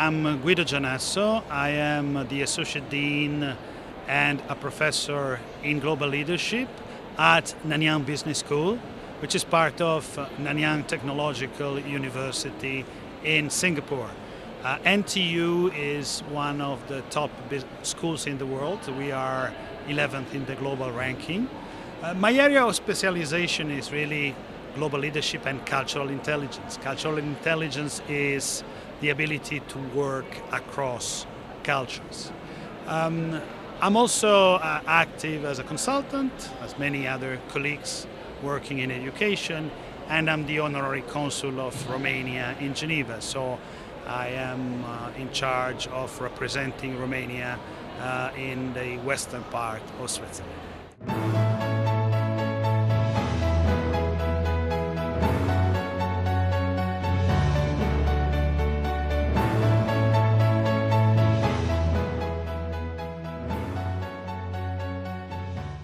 I'm Guido Gianasso. I am the Associate Dean and a Professor in Global Leadership at Nanyang Business School, which is part of Nanyang Technological University in Singapore. NTU is one of the top schools in the world. We are 11th in the global ranking. My area of specialization is really global leadership and cultural intelligence. Cultural intelligence is the ability to work across cultures. I'm also active as a consultant, as many other colleagues working in education, and I'm the honorary consul of Romania in Geneva. So I am in charge of representing Romania in the western part of Switzerland.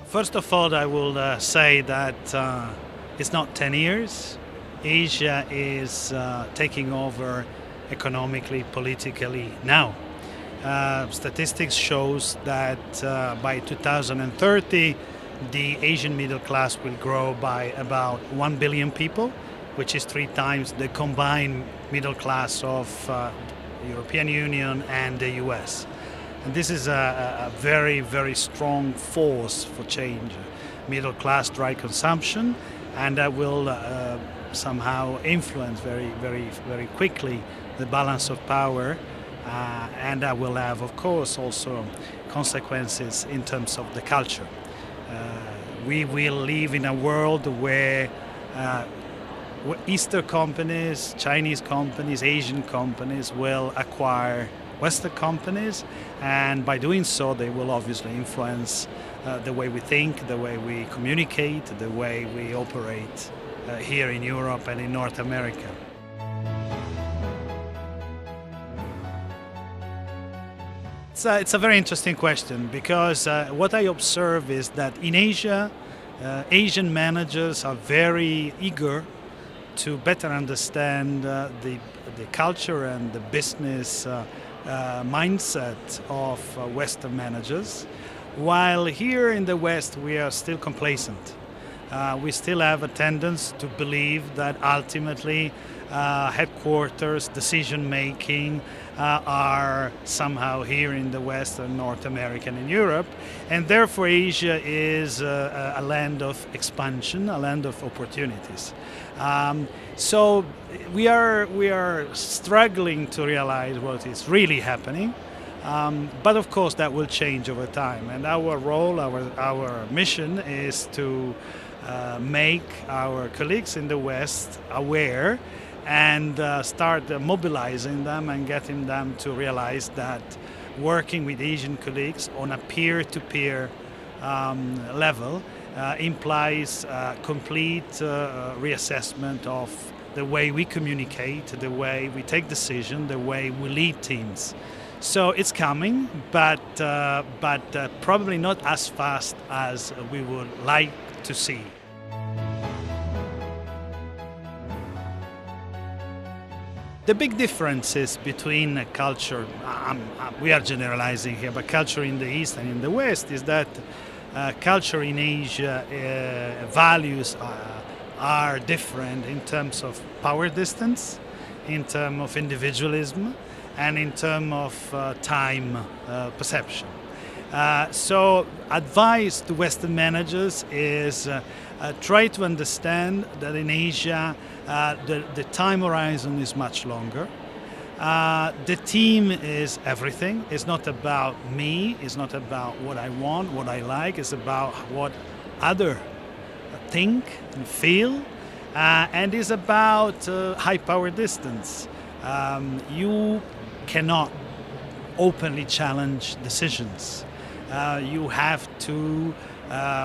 First of all, I will say that it's not 10 years. Asia is taking over economically, politically now. Statistics shows that by 2030, the Asian middle class will grow by about 1 billion people, which is 3 times the combined middle class of the European Union and the US. And this is a very, very strong force for change. Middle class dry consumption, and that will somehow influence very quickly the balance of power, and that will have, of course, also consequences in terms of the culture. We will live in a world where Eastern companies, Chinese companies, Asian companies will acquire Western companies, and by doing so they will obviously influence the way we think, the way we communicate, the way we operate here in Europe and in North America. It's a very interesting question, because what I observe is that in Asia, Asian managers are very eager to better understand the culture and the business mindset of Western managers, while here in the West we are still complacent. We still have a tendency to believe that ultimately headquarters, decision making are somehow here in the West and North America and Europe, and therefore Asia is a land of expansion, a land of opportunities. So we are struggling to realize what is really happening, but of course that will change over time. And our role, our mission is to make our colleagues in the West aware and start mobilizing them and getting them to realize that working with Asian colleagues on a peer-to-peer level implies complete reassessment of the way we communicate, the way we take decisions, the way we lead teams. So it's coming, but probably not as fast as we would like to see. The big differences between culture, we are generalizing here, but culture in the East and in the West is that culture in Asia values are different in terms of power distance, in terms of individualism, and in terms of time perception. So advice to Western managers is try to understand that in Asia the time horizon is much longer. The team is everything. It's not about me, it's not about what I want, what I like, it's about what others think and feel, and it's about high power distance. You cannot openly challenge decisions. You have to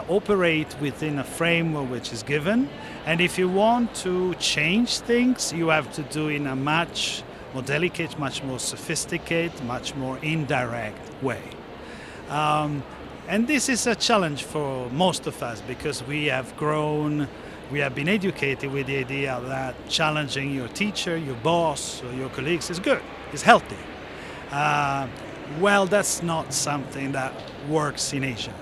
operate within a framework which is given, and if you want to change things, you have to do in a much more delicate, much more sophisticated, much more indirect way. And this is a challenge for most of us, because we have grown, we have been educated with the idea that challenging your teacher, your boss, or your colleagues is good, is healthy. Well, that's not something that works in Asia.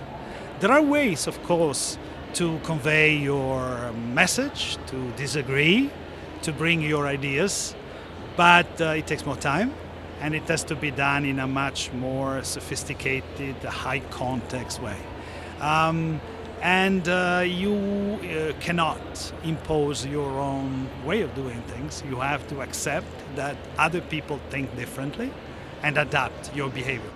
There are ways, of course, to convey your message, to disagree, to bring your ideas, but it takes more time and it has to be done in a much more sophisticated, high context way. And you cannot impose your own way of doing things. You have to accept that other people think differently and adapt your behavior.